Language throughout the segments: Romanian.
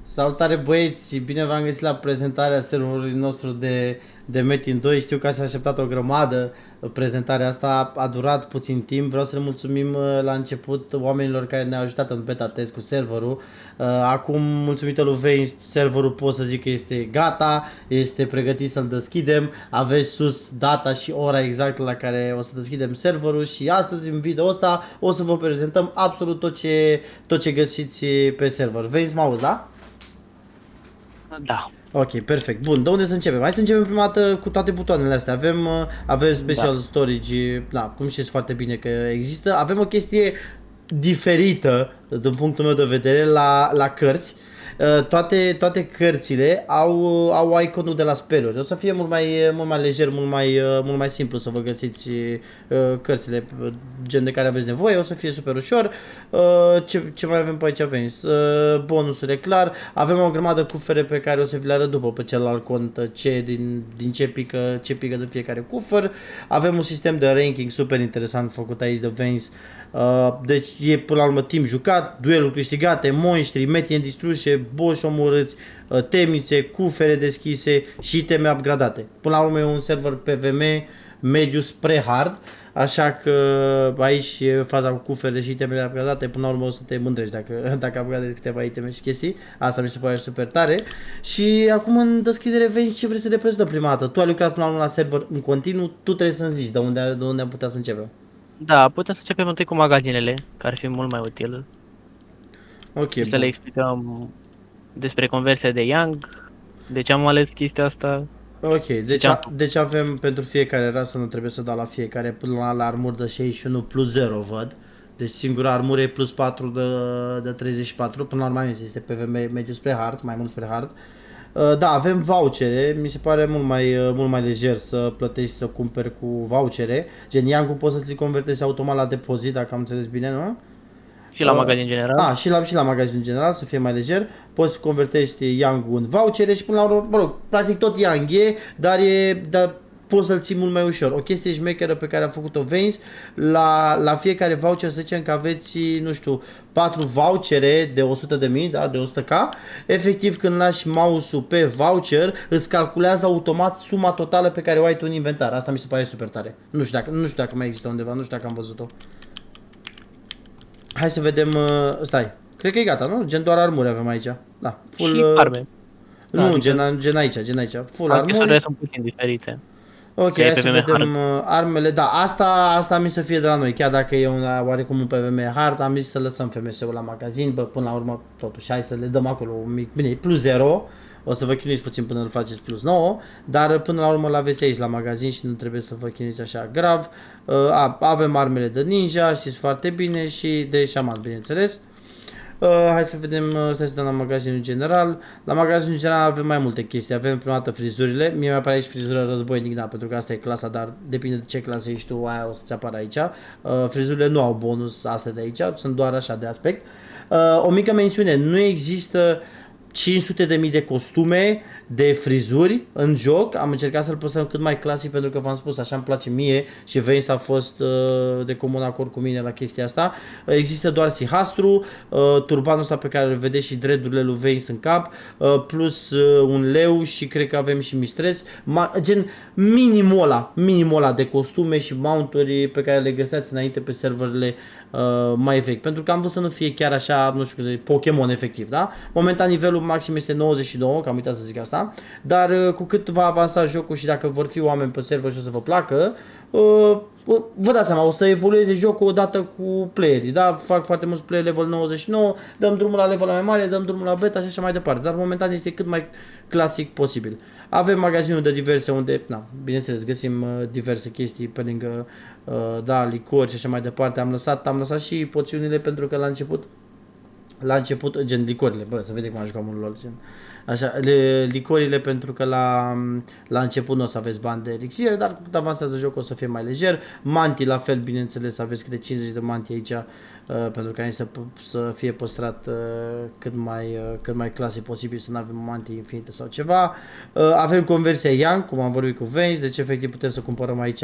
Salutare băieți, bine v-am găsit la prezentarea serverului nostru de Metin 2. Știu că ați așteptat o grămadă prezentarea asta, a durat puțin timp. Vreau să le mulțumim la început oamenilor care ne-au ajutat în beta test cu serverul. Acum, mulțumită lui Veins, serverul pot să zic că este gata, este pregătit să-l deschidem. Aveți sus data și ora exactă la care o să deschidem serverul și astăzi în video ăsta o să vă prezentăm absolut tot ce găsiți pe server. Veins, mă auzi, da? Da. Ok, perfect. Bun, de unde să începem? Hai să începem prima dată cu toate butoanele astea. Avem special storage, da, cum știți foarte bine că există. Avem o chestie diferită, din punctul meu de vedere, la cărți. Toate cărțile au iconul de la spelluri. O să fie mult mai lejer, mult mai simplu să vă găsiți cărțile gen de care aveți nevoie. O să fie super ușor. Ce mai avem pe aici? Avem bonusurile, clar. Avem o grămadă cufere pe care o să vi le arăt după pe celălalt cont din ce pică de fiecare cufăr. Avem un sistem de ranking super interesant făcut aici de Veins. Deci e până la urmă timp jucat, dueluri câștigate, monștri, metine distruse, boși omorâți, temnițe, cufere deschise și teme upgradate. Până la urmă e un server PVM mediu spre hard, așa că aici e faza cu cufere și temele upgradate. Până la urmă o să te mândrești dacă upgradezi câteva iteme și chestii. Asta mi se pare super tare. Și acum în deschidere vezi ce vrei să le prezentăm prima dată. Tu ai lucrat până la urmă la server în continuu, tu trebuie să-mi zici de unde am putea să începem. Da, putem să începem întâi cu magazinele, care ar fi mult mai util. Ok, Să le explicăm despre conversia de Young, de ce am ales chestia asta. Ok, deci avem pentru fiecare rasă, nu trebuie să dau la fiecare până la armură de 61 plus 0, văd. Deci singura armură e plus 4 de 34, până la urmă este PvM mediu spre hard, mai mult spre hard. Da, avem vouchere, mi se pare mult mai lejer să plătești să cumperi cu vouchere. Gen Young-ul poți să ți convertezi automat la depozit, dacă am înțeles bine, nu? Și la magazin general. Și la magazin general, să fie mai lejer. Poți să convertești Young-ul în vouchere și până la urmă, mă rog, practic tot Young e, dar poți să-l ții mult mai ușor. O chestie șmecheră pe care a făcut-o Veins, la fiecare voucher să zicem că aveți, nu știu, 4 vouchere de 100.000, da, de 100k. Efectiv, când lași mouse-ul pe voucher, îți calculează automat suma totală pe care o ai tu în inventar. Asta mi se pare super tare. Nu știu dacă mai există undeva, nu știu dacă am văzut-o. Hai să vedem, stai, cred că e gata, nu? Gen doar armuri avem aici. Da, full... Și arme. Nu, gen aici. Full armuri. Accesorile sunt puțin diferite. Ok, hai să vedem armele. Da, asta am zis să fie de la noi. Chiar dacă e oarecum un PvM hard, am zis să lăsăm FMS-ul la magazin. Bă, până la urmă, totuși, hai să le dăm acolo un mic. Bine, plus 0. O să vă chinuiți puțin până îl faceți plus 9. Dar până la urmă l-aveți aici la magazin și nu trebuie să vă chinuiți așa grav. Avem armele de ninja, știți foarte bine, și de șaman, bineînțeles. Hai să vedem, stai să dăm la magazinul general. La magazinul general avem mai multe chestii. Avem prima dată frizurile. Mie mi-apare aici frizură războinic, da, pentru că asta e clasa, dar depinde de ce clasă ești tu, aia o să-ți apară aici. Frizurile nu au bonus astea de aici, sunt doar așa de aspect. O mică mențiune, nu există 500.000 de costume de frizuri în joc. Am încercat să-l păstrăm cât mai clasic pentru că v-am spus, așa îmi place mie și Veins a fost de comun acord cu mine la chestia asta. Există doar Sihastru, turbanul ăsta pe care îl vedeți și dreadurile lui Veins în cap, plus un leu și cred că avem și mistreț. Gen minimul ăla de costume și mounturi pe care le găseați înainte pe serverele mai vechi. Pentru că am vrut să nu fie chiar așa, nu știu cum să zic, Pokémon efectiv, da? Momentan nivelul maxim este 99, că am uitat să zic asta, dar cu cât va avansa jocul și dacă vor fi oameni pe server și o să vă placă, vă dați seama, o să evolueze jocul odată cu playerii, da? Fac foarte mulți player level 99, dăm drumul la level mai mare, dăm drumul la beta și așa mai departe, dar momentan este cât mai clasic posibil. Avem magazinul de diverse unde, na, bineînțeles, găsim diverse chestii pe lângă, da, licori și așa mai departe. Am lăsat și poțiunile pentru că la început, gen licorile, bă, să vedem cum am jucat mult LOL, gen. Așa, licorile pentru că la început nu o să aveți bani de elixire, dar cât avansează jocul o să fie mai lejer. Mantii la fel, bineînțeles, aveți câte 50 de mantii aici, pentru că aici să fie păstrat cât mai clasic posibil, să nu avem mantii infinite sau ceva. Avem conversia Young, cum am vorbit cu Veins, deci efectiv putem să cumpărăm aici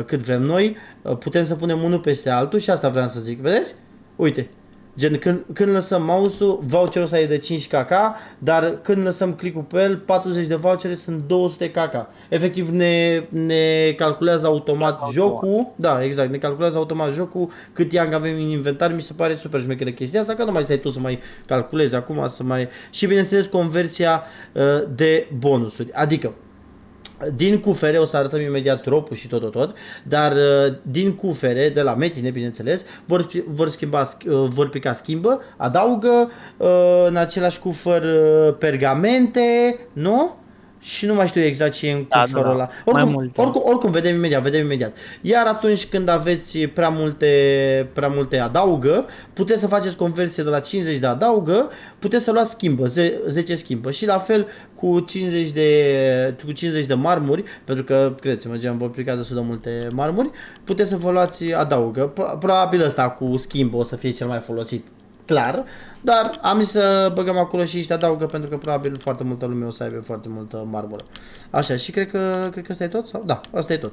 cât vrem noi. Putem să punem unul peste altul și asta vreau să zic, vedeți? Uite. Gen când lăsăm mouse-ul, voucherul ăsta e de 5 kk, dar când lăsăm click-ul pe el, 40 de vouchere sunt 200 kk. Efectiv ne calculează automat jocul, da, exact, ne calculează automat jocul cât Yang avem în inventar, mi se pare super șmecheră chestia asta, că nu mai stai tu să mai calculezi acum, și bineînțeles conversia de bonusuri, adică din cufere, o să arătăm imediat drop-ul și tot, dar din cufere, de la metine, bineînțeles, vor pica schimbă, adaugă în același cufăr pergamente, nu? Și nu mai știu exact ce e în cufărul ăla. Oricum, vedem imediat. Iar atunci când aveți prea multe adaugă, puteți să faceți conversie de la 50 de adaugă, puteți să luați schimbă, 10 schimbă. Și la fel cu 50 de marmuri, pentru că, credeți-mă, gen, vor plica destul de multe marmuri, puteți să vă luați adaugă. Probabil ăsta cu schimbă o să fie cel mai folosit. Clar, dar am zis să băgăm acolo și niște adaugă pentru că probabil foarte multă lume o să aibă foarte multă marmură. Așa, și cred că asta e tot? Sau? Da, asta e tot.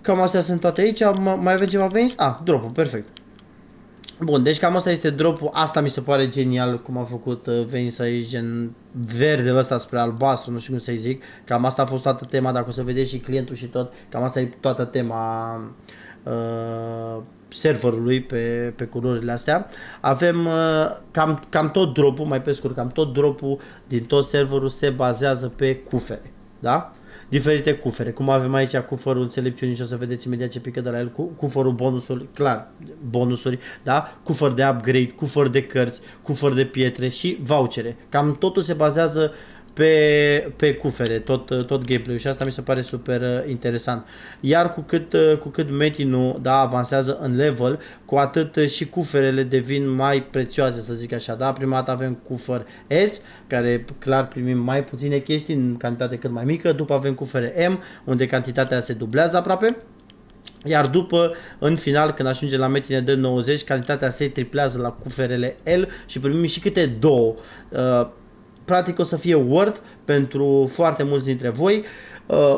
Cam astea sunt toate aici. Mai avem ceva veins? Drop-ul, perfect. Bun, deci cam asta este drop-ul. Asta mi se pare genial cum a făcut veins aici, gen verdele ăsta spre albastru, nu știu cum să-i zic. Cam asta a fost toată tema, dacă o să vedeți și clientul și tot. Cam asta e toată tema serverului pe culorile astea. Avem cam tot drop-ul, mai pe scurt, cam tot drop-ul din tot serverul se bazează pe cufere, da? Diferite cufere, cum avem aici cufărul înțelepciunii și o să vedeți imediat ce pică de la el, cufărul bonusuri, clar, bonusuri, da? Cufăr de upgrade, cufăr de cărți, cufăr de pietre și vouchere. Cam totul se bazează pe cufere, tot gameplay-ul și asta mi se pare super interesant. Iar cu cât metinul, da, avansează în level, cu atât și cuferele devin mai prețioase, să zic așa, da? Prima dată avem cufăr S, care clar primim mai puține chestii în cantitate cât mai mică, după avem cufere M, unde cantitatea se dublează aproape. Iar după, în final, când ajungem la metine de 90, cantitatea se triplează la cuferele L și primim și câte două. Practic o să fie worth pentru foarte mulți dintre voi,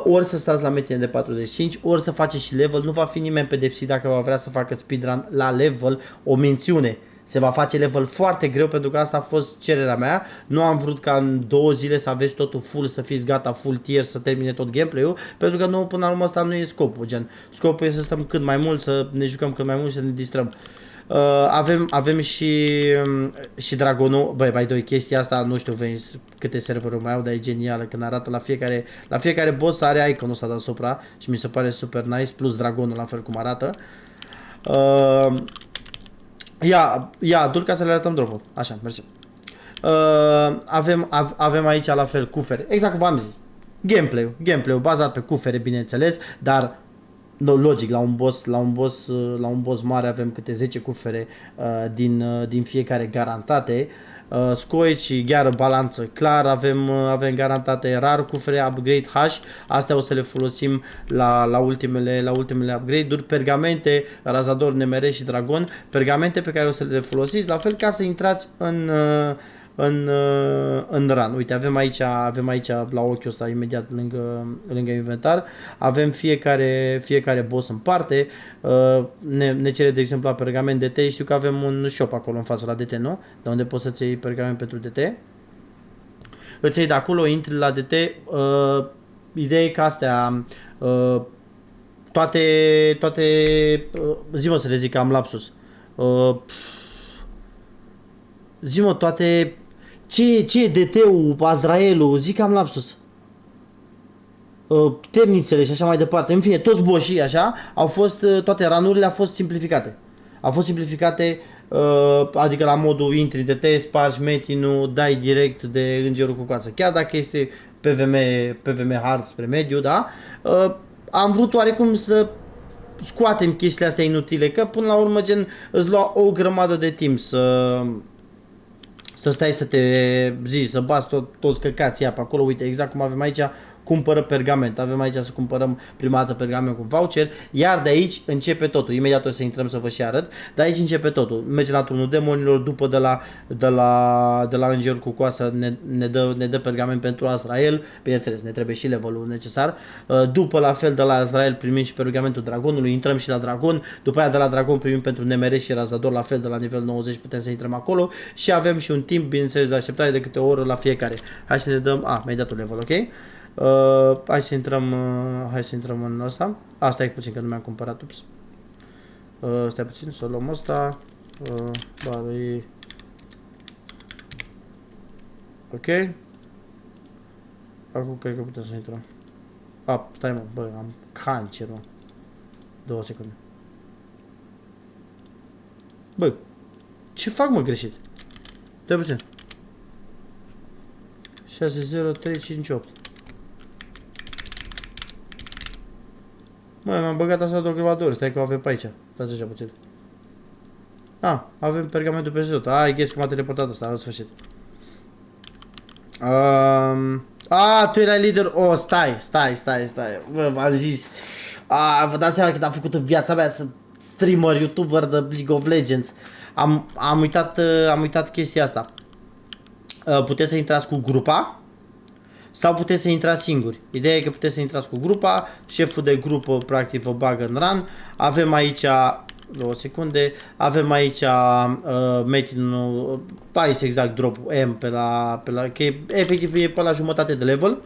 ori să stați la metine de 45, ori să faceți și level. Nu va fi nimeni pedepsit dacă va vrea să facă speedrun la level. O mențiune: se va face level foarte greu, pentru că asta a fost cererea mea. Nu am vrut ca în 2 zile să aveți totul full, să fiți gata full tier, să termine tot gameplay-ul, pentru că nu, până la urmă asta nu e scopul, gen. Scopul e să stăm cât mai mult, să ne jucăm cât mai mult și să ne distrăm. Avem și Dragonul. Băi, by the way, chestia asta, nu știu câte serveruri mai au, dar e genială când arată la fiecare boss are iconul ăsta deasupra și mi se pare super nice, plus Dragonul la fel cum arată. Ia, dur ca să le arătăm drop-ul. Așa, mersi. Avem aici la fel cufere, exact cum v-am zis. Gameplay-ul bazat pe cufere, bineînțeles, dar logic, la un boss mare avem câte 10 cufere din fiecare garantate. Scoici, gheară, balanță, clar, avem garantate rar, cufere, upgrade, H, astea o să le folosim la ultimele upgrade-uri, pergamente, razador, nemere și dragon, pergamente pe care o să le folosiți, la fel ca să intrați în run. Uite, avem aici la ochiul ăsta imediat lângă inventar, avem fiecare boss în parte. Ne cere de exemplu la pergament DT, știu că avem un shop acolo în față la DT, nu? De unde poți să-ți iei pergament pentru DT. Îți iei de acolo, intri la DT, ideea e că astea toate zi-mă să le zic că am lapsus. Zi-mă toate. Ce e DT-ul, Azraelul, zic că am lapsus. Temnițele și așa mai departe. În fine, toți boșii așa au fost, toate ranurile au fost simplificate. Au fost simplificate, adică la modul intri DT, spargi metinul, dai direct de îngerul cu coață. Chiar dacă este PVM hard spre mediu, da? Am vrut oarecum să scoatem chestiile astea inutile, că până la urmă gen îți lua o grămadă de timp să stai să te zici, să bați toți căcații pe acolo. Uite, exact cum avem aici cumpără pergament. Avem aici să cumpărăm prima dată pergament cu voucher, iar de aici începe totul. Imediat o să intrăm să vă și arăt, dar aici începe totul. Mergem la turnul demonilor, după de la îngerul cu coasă ne dă pergament pentru Azrael, bineînțeles, ne trebuie și levelul necesar. După la fel de la Azrael primim și pergamentul dragonului, intrăm și la dragon, după aia de la dragon primim pentru Nemereș și Razador, la fel de la nivel 90 putem să intrăm acolo și avem și un timp, bineînțeles, de așteptare de câte o oră la fiecare. Hai să ne dăm, mi-ai dat un level, ok? Hai să intrăm în ăsta. Asta e puțin că nu mi-am cumpărat, ups. Stai puțin, să luăm ăsta. Ok. Acum cred că putem să intrăm. Stai mă, bă, am cancer, mă. 2 secunde. Bă, ce fac, mă, greșit? Stai puțin. 60358. Măi, m-am băgat asta de o grămadă de ori. Stai că o avem pe aici. Stați așa puțin. Avem pergamentul peste tot. Ghes că m-a teleportat asta, în sfârșit. Tu erai lider. Stai. Bă, v-am zis. Vă dați seama că am făcut în viața mea să streamer, youtuber de League of Legends. Am uitat chestia asta. Puteți să intrați cu grupa sau puteți să intrați singuri. Ideea e că puteți să intrați cu grupa, șeful de grupă practic vă bagă în run. Avem aici 2 secunde. Avem aici metinul, este exact drop M pe la că efectiv e pe la jumătate de level.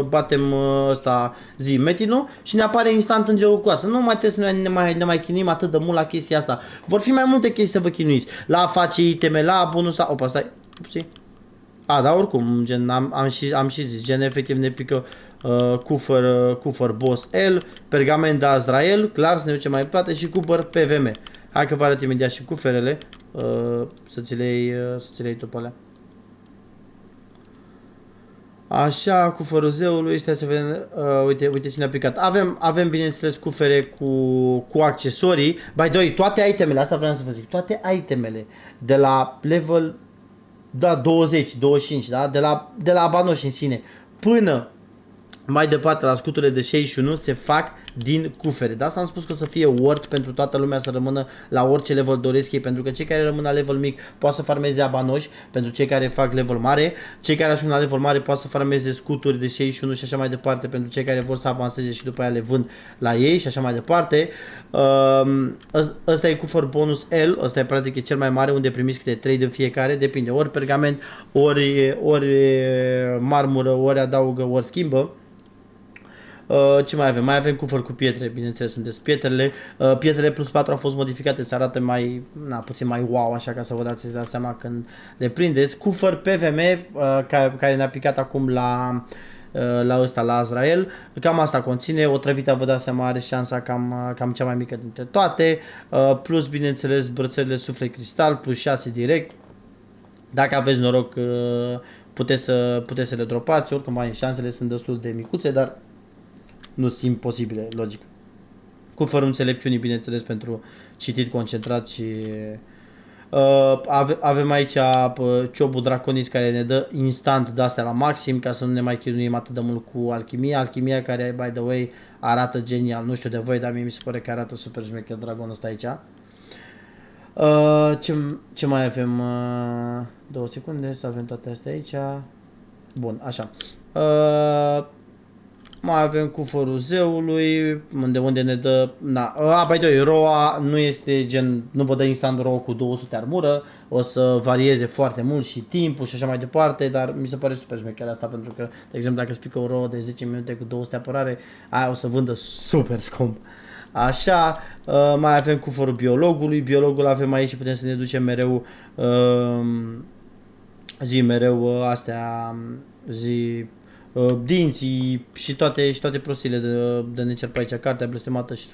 Batem ăsta metinul și ne apare instant îngerul cu coasă. Nu mai trebuie să ne mai chinuim atât de mult la chestia asta. Vor fi mai multe chestii să vă chinuiți. La a face iteme, la bonusa. Stai. Upsi. Dar oricum, gen, am și zis, gen, efectiv ne pică cufăr boss L, pergament de Azrael, clar, să ne ducem mai departe și cufăr PVM. Hai că vă arăt imediat și cuferele, să ți le iei tu pe alea. Așa, cufărul zeului, stai să vedem, uite cine a aplicat. Avem bineînțeles cufere cu accesorii. By the way, toate itemele, asta vreau să vă zic, toate itemele de la level 20, 25, da? De la abanoși în sine până mai departe la scuturile de 61 se fac din cufere. De asta am spus că o să fie worth pentru toată lumea să rămână la orice level doresc ei, pentru că cei care rămân la level mic poate să farmeze abanoși, pentru cei care fac level mare, cei care ajung la level mare poate să farmeze scuturi de 61 și așa mai departe, pentru cei care vor să avanseze și după aia le vând la ei și așa mai departe. Ăsta e cufăr bonus L, ăsta e practic e cel mai mare, unde primiți câte 3 din fiecare, depinde, ori pergament, ori marmură, ori adaugă, ori schimbă. Ce mai avem? Mai avem cufăr cu pietre, bineînțeles, sunteți pietrele. Pietrele plus 4 au fost modificate să arate mai, puțin mai wow, așa, ca să vă dați seama când le prindeți. Cufăr PVM, care ne-a picat acum la ăsta, la Azrael. Cam asta conține, o trăvită, vă dați seama, are șansa cam cea mai mică dintre toate. Plus, bineînțeles, brățările suflet cristal, plus 6 direct. Dacă aveți noroc, puteți să le dropați, oricum șansele sunt destul de micuțe, dar nu sunt imposibile, logic. Cufărul înțelepciunii, bineînțeles, pentru citit concentrat și... avem aici ciobul draconis care ne dă instant de astea la maxim, ca să nu ne mai chinuim atât de mult cu alchimia. Alchimia care, by the way, arată genial. Nu știu de voi, dar mie mi se pare că arată super șmecher dragonul ăsta aici. Ce mai avem? 2 secunde, să avem toate astea aici. Bun, așa. Mai avem cufărul zeului, unde ne dă... by the way, roa nu este gen... Nu vă dă instant roa cu 200 armură, o să varieze foarte mult și timpul și așa mai departe, dar mi se pare super șmecherea asta, pentru că, de exemplu, dacă îți pică o roa de 10 minute cu 200 apărare, aia o să vândă super scump. Așa, mai avem cufărul biologului, biologul avem aici și putem să ne ducem mereu... astea... dinții și toate prostiile de necer pe aici, cartea blestemată și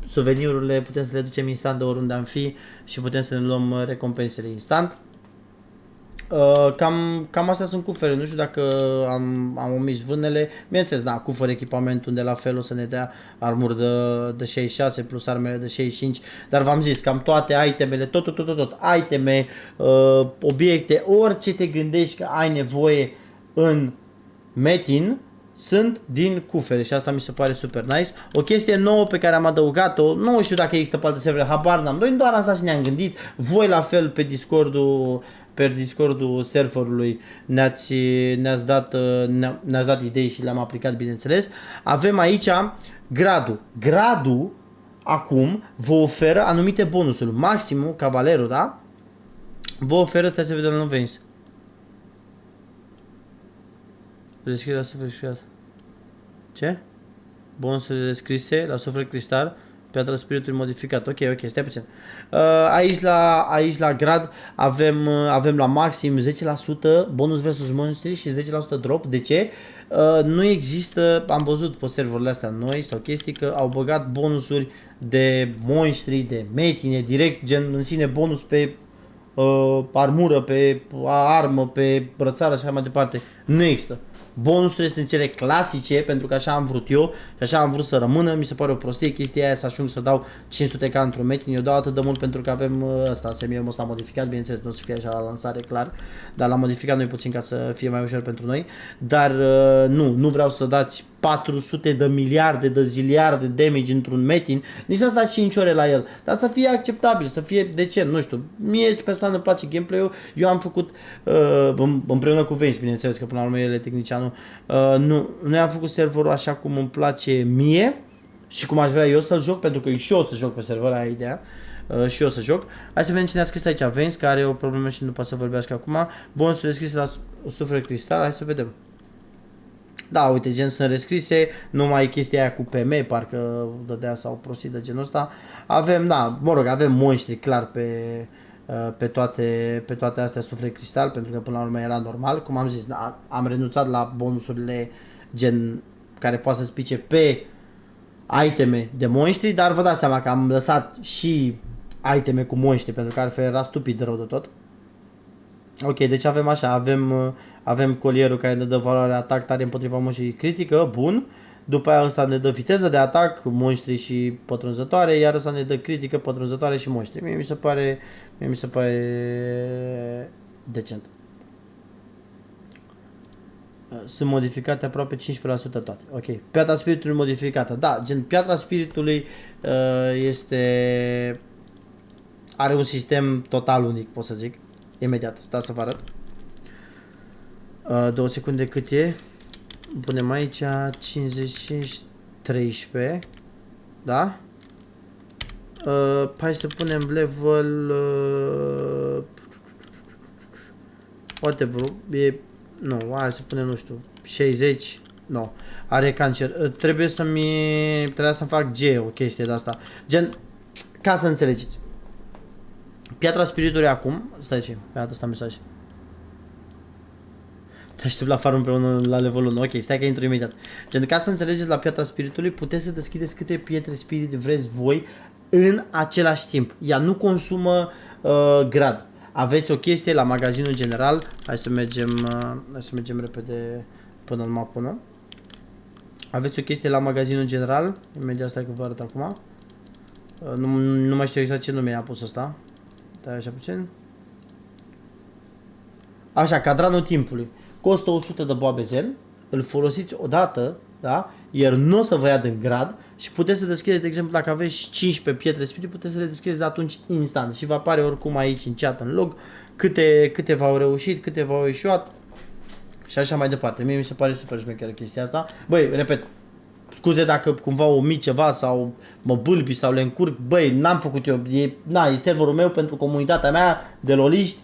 suvenirurile, putem să le ducem instant de oriunde am fi și putem să ne luăm recompensele instant. Cam astea sunt cufere, nu știu dacă am omis vânele, bineînțeles, cufăr echipament unde la fel o să ne dea armuri de 66 plus armele de 65, dar v-am zis, cam toate itemele, tot, iteme, obiecte, orice te gândești că ai nevoie, în Metin sunt din cufere și asta mi se pare super nice. O chestie nouă pe care am adăugat-o, nu știu dacă există pe alte servere, habar n-am. Noi doar asta și ne-am gândit. Voi la fel pe Discordul serverului ne-ați dat idei și le-am aplicat, bineînțeles. Avem aici gradul. Gradul acum vă oferă anumite bonusuri. Maximul, cavalerul, da? Vă oferă, stai să vedem, nu veniți. Rescrierea suflet cristal. Ce? Bonusurile rescrise la suflet cristal. Piatra spiritului modificat. Ok, stai puțin. Aici la grad avem la maxim 10% bonus versus monstri și 10% drop. De ce? Nu există, am văzut pe serverele astea noi sau chestii că au băgat bonusuri de monștri, de metine, direct, gen în sine bonus pe armură, pe armă, pe brățară și așa mai departe. Nu există. Bonusurile sunt cele clasice, pentru că așa am vrut eu și așa am vrut să rămână. Mi se pare o prostie chestia aia să ajung să dau 500k într-un metin. Eu dau atât de mult pentru că avem ăsta, semiul ăsta modificat, bineînțeles, nu o să fie așa la lansare, clar, dar l-am modificat noi puțin ca să fie mai ușor pentru noi. Dar nu vreau să dați 400 de miliarde de ziliarde de damage într-un metin, nici să stați 5 ore la el, dar să fie acceptabil, să fie decent, nu știu. Mie personal îmi place gameplay-ul, eu am făcut împreună cu Vance, bineînțeles, că până la urmă el e tehnicianul. Noi am făcut serverul așa cum îmi place mie și cum aș vrea eu să-l joc, pentru că și eu o să joc pe server, aia ideea. Și eu să joc. Hai să vedem cine a scris aici. Vance, care are o problemă și nu poate să vorbească acum. Bonusurile scrise la suflet cristal. Hai să vedem. Da, uite, gen sunt rescrise, numai chestia aia cu PM, parcă dădea sau prostit de genul ăsta. Avem, da, mă rog, avem monștri clar pe toate astea suflet cristal, pentru că până la urmă era normal. Cum am zis, da, am renunțat la bonusurile gen care poate să spice pe iteme de monștri, dar vă dați seama că am lăsat și iteme cu monștri, pentru că altfel era stupid de rău de tot. Ok, deci avem așa, avem colierul care ne dă valoare atac tare împotriva monștrii critică, bun. După aia ăsta ne dă viteză de atac, monștri și pătrunzătoare, iar ăsta ne dă critică, pătrunzătoare și monștri. Mie mi se pare decent. Sunt modificate aproape 15% toate. Ok. Piatra spiritului modificată. Da, gen piatra spiritului are un sistem total unic, pot să zic. Imediat, stați să vă arăt. 2 secunde cât e. Punem aici 55, 13. Da? Hai să punem level whatever. Nu, hai să punem, nu știu, 60. Nu, are cancer. Trebuia să-mi fac G o chestie de asta. Gen, ca să înțelegeți. Piatra spiritului acum, stai ce, mi-a dat ăsta mesaj. Te aștept la farm împreună la level 1. Ok, stai că intru imediat. Gen, ca să înțelegeți, la piatra spiritului puteți să deschideți câte pietre spirit vreți voi în același timp. Ea nu consumă grad. Aveți o chestie la magazinul general. Hai să mergem repede până în mapă, nu? Aveți o chestie la magazinul general. Imediat stai că vă arăt acum. Nu mai știu exact ce nume i-a pus ăsta. Stai așa puțin. Așa, cadranul timpului. Costă 100 de boabe zen. Îl folosiți odată, da? Iar nu o să vă ia din grad. Și puteți să deschideți, de exemplu, dacă aveți 15 pietre spirit, puteți să le deschideți de atunci instant. Și vă apare oricum aici în chat, în log, câte v-au reușit, câte v-au ieșuat. Și așa mai departe. Mie mi se pare super șmecheră chestia asta. Băi, repet, scuze dacă cumva omit ceva sau mă bâlbi sau le încurc. Băi, n-am făcut eu. E serverul meu pentru comunitatea mea de loliști.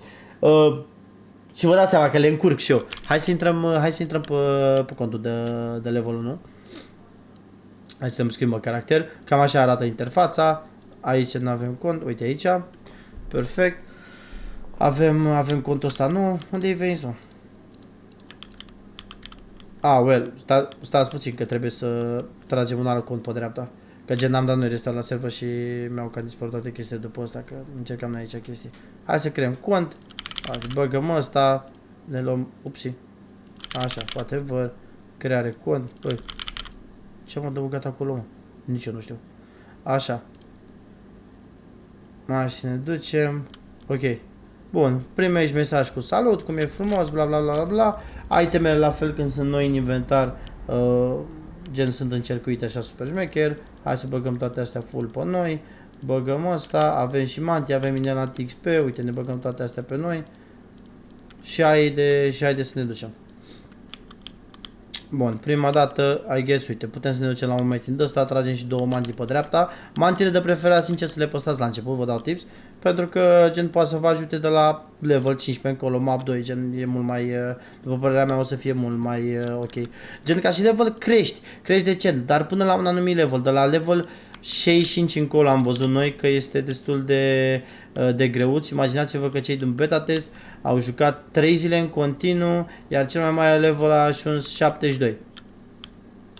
Și vă dați seama că le încurc și eu. Hai să intrăm pe contul de level 1. Hai să schimbăm caracter. Cam așa arată interfața. Aici nu avem cont. Uite aici. Perfect. Avem contul ăsta nou. Unde-i venit, mă? Well, stați puțin că trebuie să tragem un alt cont pe dreapta. Că gen n-am dat noi restart la server și mi-au cam dispărut toate chestiile după asta, că încercam noi aici chestii. Hai să creăm cont. Hai, băgăm ăsta. Ne luăm, upsi. Așa, whatever. Creare cont. Băi, ce am adăugat acolo, mă? Nici eu nu știu. Așa. Hai să ne ducem. Ok. Bun, primești mesaj cu salut, cum e frumos, bla bla bla bla bla. Itemele la fel când sunt noi în inventar, gen sunt încercuite așa super șmecher. Hai să băgăm toate astea full pe noi. Băgăm asta, avem și mantii, avem mineral XP, uite ne băgăm toate astea pe noi. Și haide să ne ducem. Bun, prima dată, I guess, uite, putem să ne ducem la un momentin de ăsta, tragem și două mantii pe dreapta. Mantiile de preferat, sincer, să le postați la început, vă dau tips, pentru că, gen, poate să vă ajute de la level 15 încolo, map 2, gen, e mult mai, după părerea mea, o să fie mult mai ok. Gen, ca și level crești decent, dar până la un anumit level, de la level 65 încolo am văzut noi că este destul de greuț. Imaginați-vă că cei din beta test au jucat 3 zile în continuu, iar cel mai mare level a ajuns 72.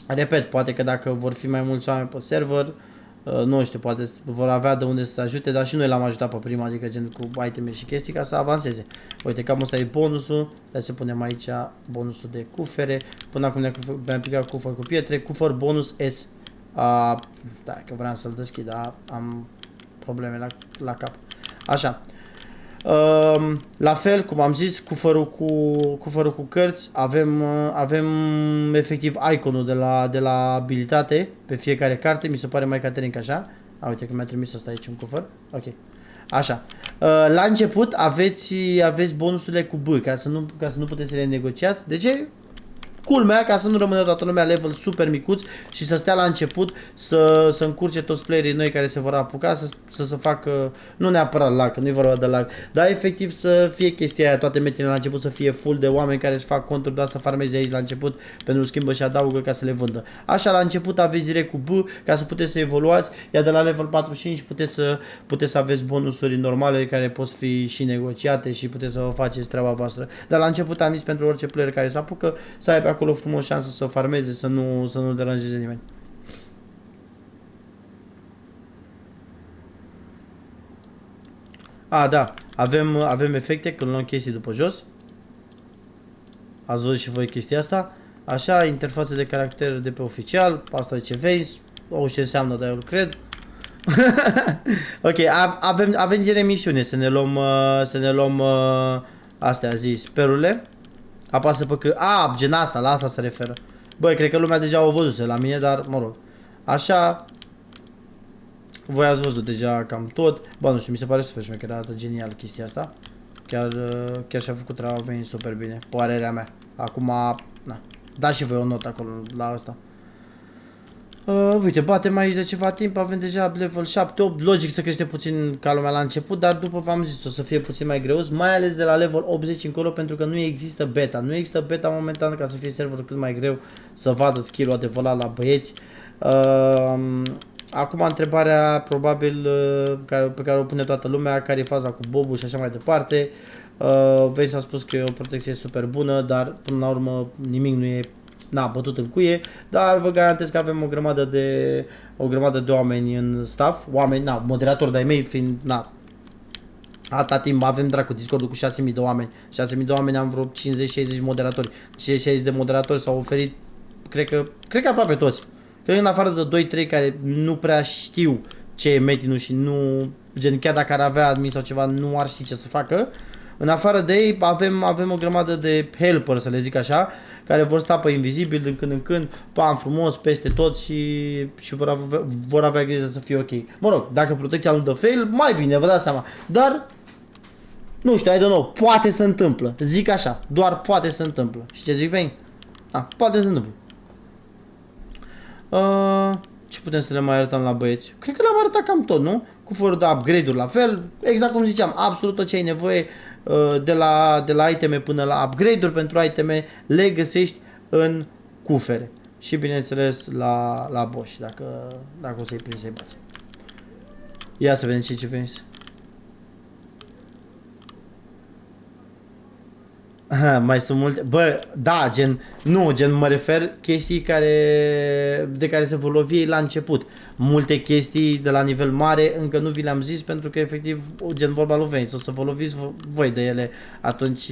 Repet, poate că dacă vor fi mai mulți oameni pe server, nu știu, poate vor avea de unde să se ajute, dar și noi l-am ajutat pe prima, adică gen cu iteme și chestii ca să avanseze. Uite, cam ăsta e bonusul, hai să punem aici bonusul de cufere, până acum mi-am picat cufăr cu pietre, cufăr bonus S. Da, că vreau să-l deschid, dar am probleme la cap. Așa. La fel, cum am zis, cufărul cu cărți, avem efectiv iconul de la abilitate pe fiecare carte, mi se pare mai Caterinca, așa. Uite că mi-a trimis asta aici un cufăr. Ok. Așa. La început aveți bonusurile cu B, ca să nu puteți să le negociați. De ce? Culmea, ca să nu rămână toată lumea level super micuț și să stea la început să încurce toți playerii noi care se vor apuca să se facă, nu neapărat lag, că nu-i vorba de lag, dar efectiv să fie chestia aia, toate metile la început să fie full de oameni care își fac conturi doar să farmeze aici la început, pentru schimbă și adaugă ca să le vândă. Așa la început aveți direct cu B ca să puteți să evoluați, iar de la level 45 puteți să aveți bonusuri normale care pot fi și negociate și puteți să vă faceți treaba voastră. Dar la început am zis pentru orice player care se apucă să aibă acolo frumos șansă să farmeze, să nu deranjeze nimeni. Da, avem efecte când luăm chestii după jos. Ați văzut și voi chestia asta. Așa, interfață de caracter de pe oficial, asta e ce vezi, ce înseamnă, dar eu îl cred. Ok, avem direct misiune, să ne luăm astea zis, sperurile. Apasă pe că... gen asta, la asta se referă. Băi, cred că lumea deja o văzuse la mine, dar mă rog. Așa... Voi ați văzut deja cam tot. Bă, nu știu, mi se pare super șmecher, arată genial chestia asta. Chiar și-a făcut treaba venit super bine, părerea mea. Acum, na, dați și voi o notă acolo la asta. Uite, batem aici de ceva timp, avem deja level 7-8, logic să crește puțin ca lumea la început, dar după v-am zis, o să fie puțin mai greu, mai ales de la level 80 încolo, pentru că nu există beta. Nu există beta momentan ca să fie serverul cât mai greu să vadă skill-ul adevărat la băieți. Acum întrebarea probabil pe care o pune toată lumea, care e faza cu Bobul și așa mai departe. Vezi, a spus că e o protecție super bună, dar până la urmă nimic nu e bătut în cuie, dar vă garantez că avem o grămadă de oameni în staff, moderatori de-ai mei fiind, atâta timp avem dracu Discord-ul cu 6000 de oameni, 6000 de oameni am vreo 50-60 moderatori, 50-60 de moderatori s-au oferit, cred că aproape toți, cred că în afară de 2-3 care nu prea știu ce e metinul și nu, gen chiar dacă ar avea admin sau ceva, nu ar ști ce să facă. În afară de ei avem o grămadă de helper, să le zic așa, care vor sta pe invizibil din când în când, pam frumos peste tot și vor avea grijă să fie ok. Mă rog, dacă protecția nu dă fail, mai bine, vă dați seama. Dar, nu știu, I don't know, poate se întâmplă. Zic așa, doar poate se întâmplă. Și ce zic, veni? Poate se întâmplă. Ce putem să le mai arătăm la băieți? Cred că le-am arătat cam tot, nu? Cu fără de upgrade-uri la fel, exact cum ziceam, absolut tot ce ai nevoie de la iteme până la upgrade-uri pentru iteme le găsești în cufere. Și bineînțeles la boss, dacă o să-i prinzi să-i bați. Ia să vedem ce veniți. Mai sunt multe. Bă, da, gen mă refer chestii de care se vor lovi la început. Multe chestii de la nivel mare încă nu vi le-am zis pentru că efectiv gen vorba lui Venice, o să vă loviți voi de ele atunci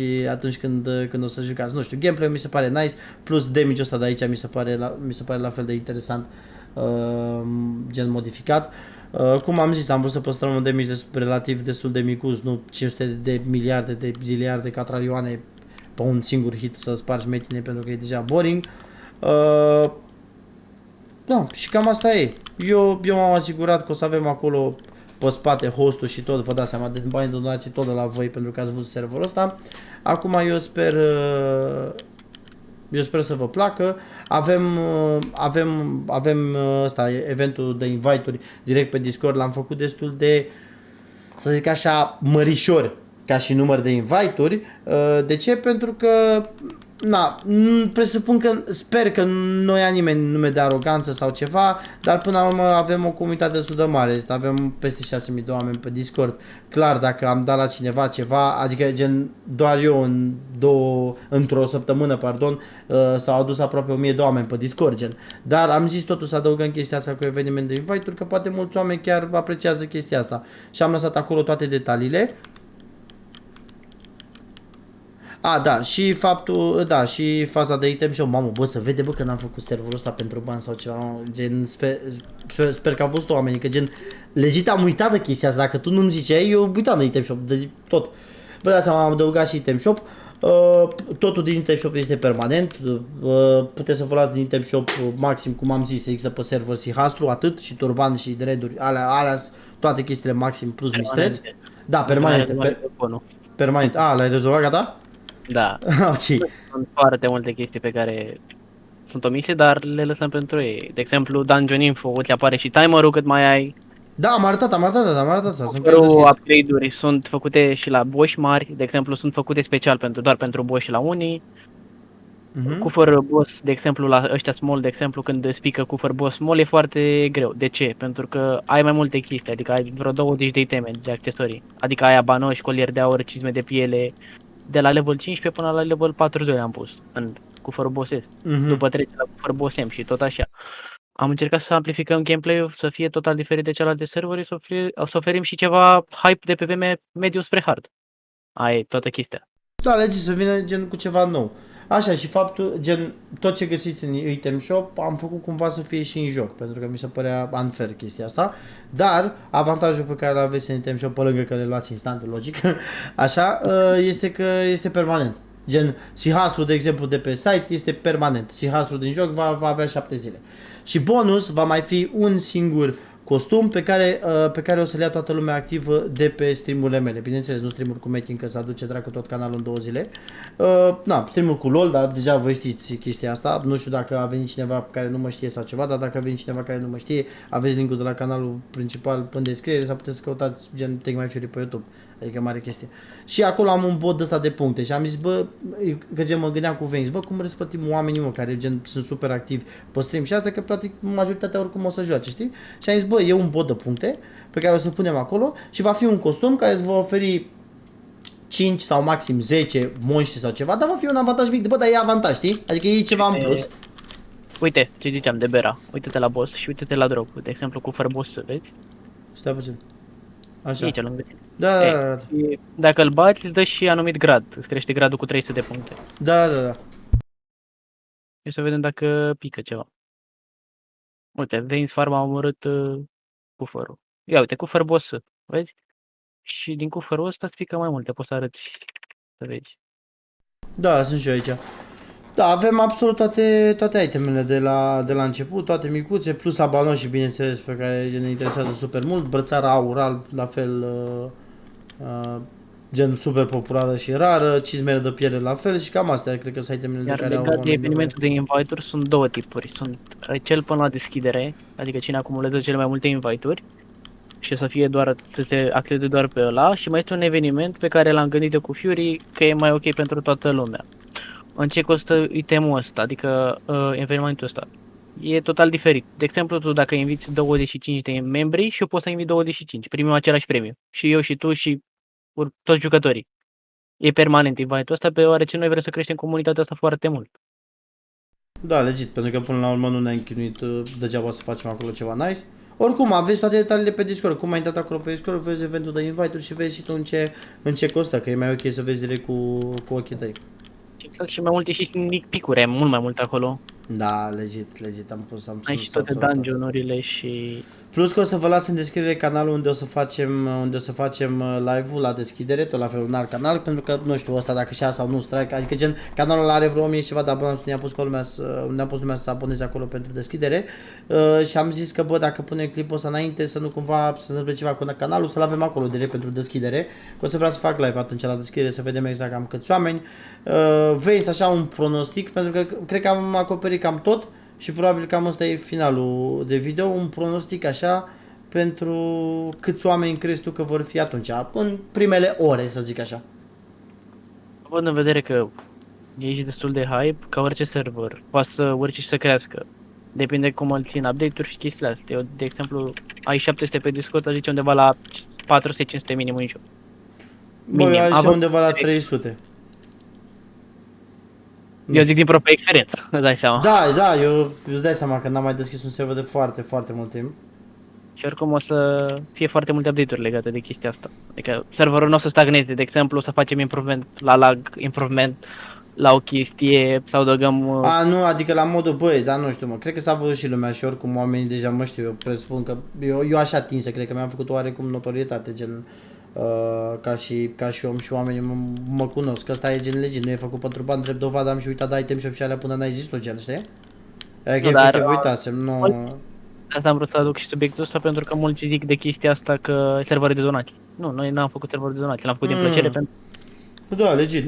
când o să jucați. Nu știu, gameplay mi se pare nice, plus damage-ul ăsta de aici mi se pare la fel de interesant, gen modificat. Cum am zis, am vrut să păstrăm un damage relativ destul de micuț, nu 500 de miliarde de ziliarde ca tralioane pe un singur hit să spargi metine pentru că e deja boring. Da, și cam asta e. Eu m-am asigurat că o să avem acolo pe spate hostul și tot, vă dați seama, de bani de donații tot de la voi pentru că ați văzut serverul ăsta. Acum eu sper să vă placă. Avem ăsta, eventul de invite-uri direct pe Discord, l-am făcut destul de, să zic așa, mărișor ca și număr de invite-uri. De ce? Pentru că na, presupun că, sper că nu ia nimeni nume de aroganță sau ceva, dar până la urmă avem o comunitate destul de mare, avem peste 6000 de oameni pe Discord. Clar, dacă am dat la cineva ceva, adică gen doar eu într-o săptămână, pardon, s-au adus aproape 1000 de oameni pe Discord, gen. Dar am zis totuși să adăugăm chestia asta cu eveniment de invite-uri, că poate mulți oameni chiar apreciază chestia asta. Și am lăsat acolo toate detaliile. Da, și faptul, da, și faza de item shop, mamă, bă, să vede, bă, că n-am făcut serverul ăsta pentru bani sau ceva, gen, sper că au văzut oamenii, că gen, legit am uitat de chestia asta, dacă tu nu-mi ziceai, eu uitam de item shop, de tot. Vă dați seama, am adăugat și item shop, totul din item shop este permanent, puteți să vă luați din item shop maxim, cum am zis, există pe server și hastru, atât, și turban și dreaduri, alea, toate chestiile maxim plus mistreți. Da, permanente, permanent, l-ai rezolvat, gata? Da. Ok. Sunt foarte multe chestii pe care sunt omise, dar le lăsăm pentru ei. De exemplu, Dungeon Info, îți apare și timerul cât mai ai. Da, am arătat. Upgrade-uri sunt făcute și la boss mari, de exemplu, sunt făcute special doar pentru boss la unii. Cufăr boss, de exemplu, la ăștia small, de exemplu, când îți pică cufăr boss small e foarte greu. De ce? Pentru că ai mai multe chestii, adică ai vreo 20 de iteme de accesorii. Adică ai abanoși, colier de aur, cizme de piele. De la level 15 până la level 42 am pus în cufărul boss. După trece la cufăr boss M și tot așa. Am încercat să amplificăm gameplay-ul să fie total diferit de celelalte servere, să oferim și ceva hype de pe VM mediu spre hard. Aia e toată chestia. Da, legit să vină gen cu ceva nou. Așa, și faptul, gen, tot ce găsiți în item shop am făcut cumva să fie și în joc, pentru că mi se părea unfair chestia asta. Dar avantajul pe care îl aveți în item shop, pe lângă că le luați instant, logic, așa, este că este permanent. Gen, Sihastru, de exemplu, de pe site este permanent. Sihastru din joc va avea 7 zile. Și bonus va mai fi un singur costum pe care o să-l ia toată lumea activă de pe streamurile mele. Bineînțeles, nu streamuri cu Metin, că se aduce dracu tot canalul în 2 zile. Streamuri cu LOL, dar deja vă știți chestia asta. Nu știu dacă a venit cineva care nu mă știe sau ceva, dar dacă a venit cineva care nu mă știe, aveți linkul de la canalul principal în descriere sau puteți să căutați gen Take My Fury pe YouTube. Adică mare chestie. Și acolo am un bot ăsta de puncte și am zis, bă, că gen mă gândeam cu Venx, bă, cum răsplătim oamenii, mă, care gen sunt super activi pe stream și asta, că practic majoritatea oricum o să joace, știi? Și am zis, bă, e un bot de puncte pe care o să-l punem acolo și va fi un costum care îți va oferi 5 sau maxim 10 monștri sau ceva, dar va fi un avantaj mic, bă, dar e avantaj, știi? Adică e ceva în plus. Uite, ce ziceam de Bera, uite-te la boss și uite-te la drop, de exemplu cu fără boss, vezi? Stai puțin. Așa. Aici, lângă tine. Da. Dacă îl bați, îți dă și anumit grad, îți crește gradul cu 300 de puncte. Da. Și să vedem dacă pică ceva. Uite, Veins Farm a omorât cufărul. Ia uite, cufăr boss, vezi? Și din cufărul ăsta îți pică mai multe, poți să arăți, să vezi. Da, sunt și eu aici. Da, avem absolut toate itemele de la început, toate micuțe, plus abanoși, bineînțeles, pe care ne interesează super mult. Brățara aur alb, la fel, gen super populară și rară, cizmele de piele la fel și cam astea, cred că sunt itemele de care au oamenii. Evenimentul de invite-uri sunt două tipuri. Sunt cel până la deschidere, adică cine acumulează cele mai multe invite-uri și să fie doar, să se accede doar pe ăla, și mai este un eveniment pe care l-am gândit eu cu Fury, că e mai ok pentru toată lumea. În ce costă itemul ăsta, adică evenimentul ăsta? E total diferit. De exemplu, tu dacă inviți 25 de membri și eu pot să invit 25, primim același premiu. Și eu și tu și toți jucătorii. E permanent invite-ul ăsta, deoarece noi vrem să creștem comunitatea asta foarte mult. Da, legit, pentru că până la urmă nu ne-am chinuit degeaba să facem acolo ceva nice. Oricum, aveți toate detaliile pe Discord. Cum ai intrat acolo pe Discord, vezi eventul de invite-uri și vezi și tu în ce costă, că e mai ok să vezi direct cu ochii tăi. Exact, și mai multe și sneak peek-uri, mult mai mult acolo. Da, legit, am pus ai și toate dungeon-urile și... Plus că o să vă las în descriere canalul unde o să facem live-ul la deschidere, tot la fel un alt canal, pentru că nu știu ăsta dacă și sau nu strike, adică gen canalul are vreo 1000 și ceva de abonați, ne-a pus lumea să se aboneze acolo pentru deschidere. Și am zis că bă, dacă punem clipul ăsta înainte să nu cumva să întâmple ceva cu canalul, să-l avem acolo direct pentru deschidere. Că o să vreau să fac live atunci la deschidere să vedem exact cam câți oameni. Vezi așa un pronostic, pentru că cred că am acoperit cam tot. Și probabil cam ăsta e finalul de video, un pronostic așa pentru câți oameni crezi tu că vor fi atunci, în primele ore, să zic așa. Având în vedere că ești destul de hype, ca orice server, poate să urci și să crească. Depinde cum îl țin update-uri și chestiile astea. Eu, de exemplu, ai 700 pe Discord, zice undeva la 400-500 minim în joc. Bă, eu aș undeva la 300. Eu zic din propria experiență, îți dai seama. Da, eu îți dai seama că n-am mai deschis un server de foarte, foarte mult timp. Și oricum o să fie foarte multe update-uri legate de chestia asta. Adică serverul nu o să stagneze, de exemplu, o să facem improvement la lag, improvement la o chestie sau dăgăm... Nu, adică la modul, băi, dar nu știu mă, cred că s-a văzut și lumea și oricum oamenii deja mă știu, eu presupun că eu așa tinsă, cred că mi-am făcut oarecum notorietate, gen... ca și om și oamenii mă cunosc, că ăsta e gen legit, nu e făcut pentru bani, drept dovadă am și uitat de item shop și alea până n-ai zis-o gen, știi? Adică efectiv uitasem, nu... Asta am vrut să aduc și subiectul ăsta pentru că mulți zic de chestia asta că serverul de donații. Nu, noi n-am făcut serverul de donații, l-am făcut din plăcere pentru... Da, legit,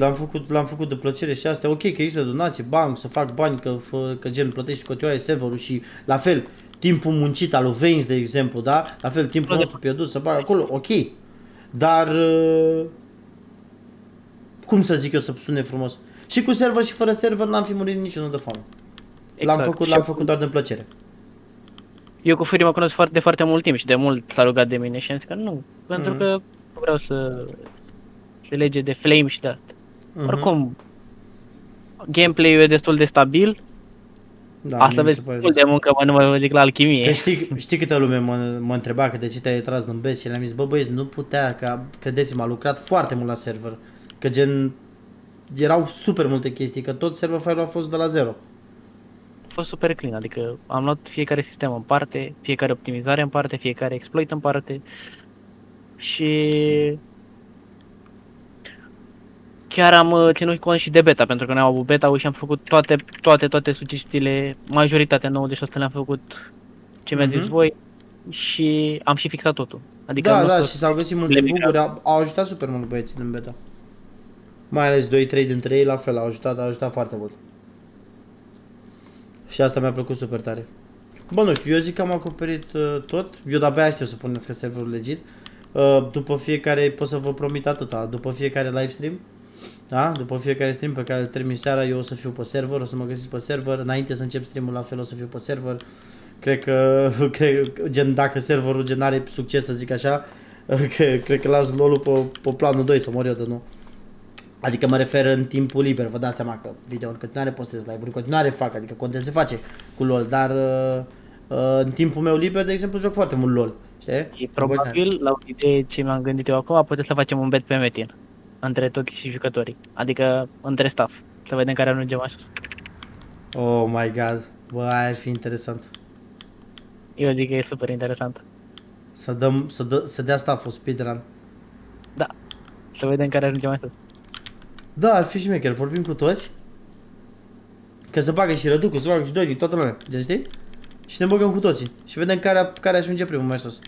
l-am făcut de plăcere și asta, ok, că există donații, banc, să fac bani, că gen plătești cotioaie serverul și la fel, timpul muncit al lui Veins, de exemplu, da? La fel, timpul nostru pierdut să bag acolo, ok. Dar, cum să zic eu să sune frumos? Și cu server și fără server n-am fi murit niciunul de foame. Exact. L-am făcut doar de plăcere. Eu cu Fury mă cunosc de foarte mult timp și de mult s-a rugat de mine și am zis că nu, pentru că vreau să se lege de flame și de asta. Oricum, gameplay-ul e destul de stabil. Da, asta vezi destul de muncă, nu mă zic la alchimie. Că știi câtă lume mă întreba că de ce te-ai tras în best și le-am zis, bă băieți, nu putea, că credeți-mă, a lucrat foarte mult la server. Că gen, erau super multe chestii, că tot server file-ul a fost de la zero. A fost super clean, adică am luat fiecare sistem în parte, fiecare optimizare în parte, fiecare exploit în parte. Și... chiar am ținut cont și de beta, pentru că noi am avut beta-ul și am făcut toate sugestiile, majoritatea, 90% le-am făcut ce mi-a zis voi și am și fixat totul. Adică da, și s-au găsit multe bug-uri, au ajutat super mult băieții din beta. Mai ales 2-3 dintre ei, la fel, au ajutat foarte mult. Și asta mi-a plăcut super tare. Bă, nu știu, eu zic că am acoperit tot, eu de-abia aștept să puneți serverul legit. După fiecare, pot să vă promit atâta, după fiecare livestream. Da? După fiecare stream pe care îl termin seara, eu o să fiu pe server, o să mă găsiți pe server, înainte să încep streamul la fel o să fiu pe server. Cred că gen, dacă serverul gen are succes, să zic așa, cred că las LOL-ul pe planul 2 să mor eu de nou. Adică mă refer în timpul liber, vă dați seama că video în continuare postez live-uri, în continuare fac, adică content se face cu LOL, dar în timpul meu liber, de exemplu, joc foarte mult LOL, știi? E probabil, la o idee ce mi-am gândit eu acum, putem să facem un bet pe Metin. Între toți și jucătorii, adică între staff, să vedem care ajunge mai sus. Oh my god, bă, aia ar fi interesant. Eu zic că e super interesant. Să dea staff-ul speedrun. Da, să vedem care ajunge mai sus. Da, ar fi șmecher, vorbim cu toți. Că se bagă și Răducu, se bagă și Dodi, toată lumea, știi? Și ne băgăm cu toții și vedem care ajunge primul mai sus.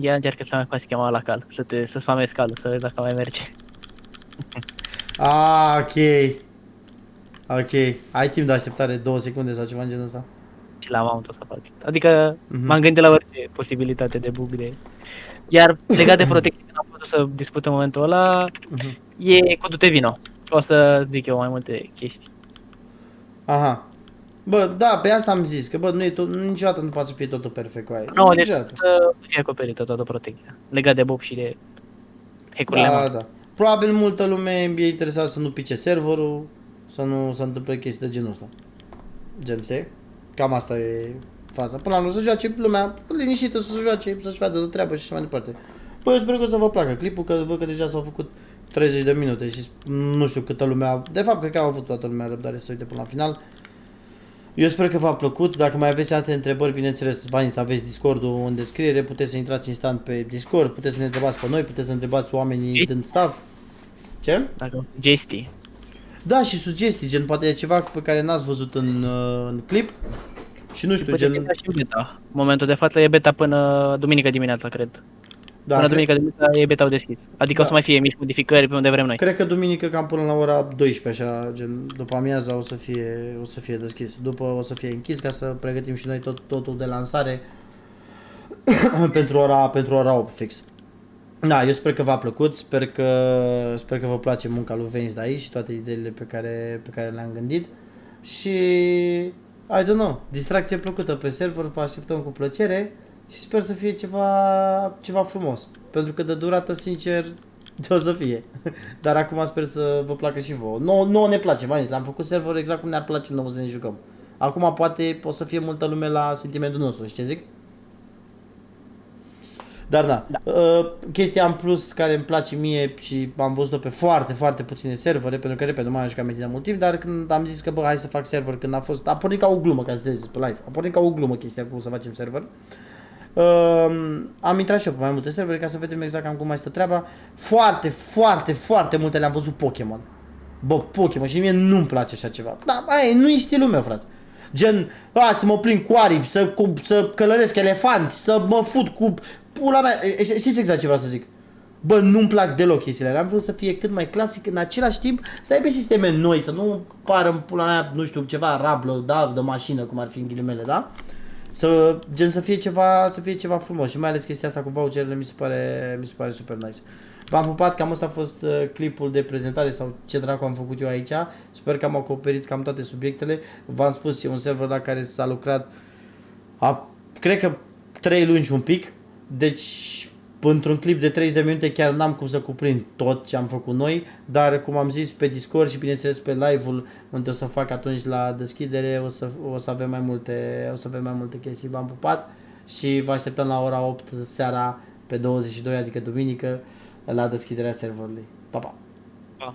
Ia încearcă să mai faci schema la cal, să spamezi calul, să vezi dacă mai merge. Ok. Ok. Ai timp de așteptare 2 secunde sau ceva în genul ăsta? Și la mount o să fac. Adică m-am gândit la orice posibilitate de bug de... Iar legat de protecție, n-am putut să discut în momentul ăla, e cu du-te vino. O să zic eu mai multe chestii. Aha. Bă, da, pe asta am zis, că bă, niciodată nu poate să fie totul perfect cu aia. Nu, deci să fie acoperită toată protecția. Legat de bob și de hack-urile mari. Da. Probabil multă lume e interesată să nu pice serverul, să nu se întâmple chestii de genul ăsta. Gen, știi? Cam asta e faza. Până la urmă să joace lumea liniștită, să joace, să-și vadă de treabă și așa mai departe. Păi eu sper că o să vă placă clipul, că văd că deja s-au făcut 30 de minute și nu știu câtă lumea, de fapt cred că au avut toată lumea răbdare să uite până la final. Eu sper că v-a plăcut. Dacă mai aveți alte întrebări, bineînțeles, Vani, să aveți Discord-ul în descriere, puteți să intrați instant pe Discord, puteți să ne întrebați pe noi, puteți să întrebați oamenii din staff. Ce? Dacă sugestii. Da, și sugestii, gen poate e ceva pe care n-ați văzut în clip. Și nu știu, gen... Beta și beta. În momentul de față e beta până duminică dimineața, cred. Da, până duminică dimineața e beta-ul deschis. Adică Da. o să mai fie mici modificări pe unde vrem noi. Cred că duminică cam până la ora 12, așa, gen după amiaza o să fie deschis. După o să fie închis ca să pregătim și noi totul de lansare pentru ora 8 fix. Da, eu sper că v-a plăcut, sper că vă place munca lui Venice de aici și toate ideile pe care le-am gândit. Și I don't know, distracție plăcută pe server, vă așteptăm cu plăcere și sper să fie ceva frumos. Pentru că de durată, sincer, o să fie. Dar acum sper să vă placă și vouă. Nouă ne place, Vanice, l-am făcut server exact cum ne-ar place nouă să ne jucăm. Acum poate o să fie multă lume la sentimentul nostru, știi ce zic? Dar da. Chestia în plus care îmi place mie și am văzut-o pe foarte, foarte puține servere, pentru că, repet, nu mai am jucat Medina mult timp, dar când am zis că, bă, hai să fac server, când a pornit ca o glumă, ca să zic pe live, a pornit ca o glumă chestia cu să facem server. Am intrat și eu pe mai multe servere ca să vedem exact cam cum mai stă treaba. Foarte, foarte, foarte multe le-am văzut Pokémon. Bă, Pokémon, și mie nu-mi place așa ceva. Da, aia nu e stilul meu, frate. Gen, să mă prind cu aripi, să călăresc elefanți, să mă fut cu pula mea. Știți exact ce vreau să zic? Bă, nu-mi plac deloc chestiile. Am vrut să fie cât mai clasic, în același timp să aibă sisteme noi, să nu pară în pula mea, nu știu, ceva rablă, da, de mașină, cum ar fi în ghilimele, da? Să fie ceva frumos și mai ales chestia asta cu voucherele mi se pare super nice. V-am pupat, cam asta a fost clipul de prezentare sau ce dracu am făcut eu aici. Sper că am acoperit cam toate subiectele. V-am spus, e un server la care s-a lucrat cred că 3 luni și un pic. Deci într-un clip de 30 de minute chiar n-am cum să cuprind tot ce am făcut noi, dar cum am zis pe Discord și bineînțeles pe live-ul unde o să fac atunci la deschidere, o să avem mai multe chestii. V-am pupat și vă așteptăm la ora 8 seara pe 22, adică duminică, la deschiderea serverului. Pa, pa!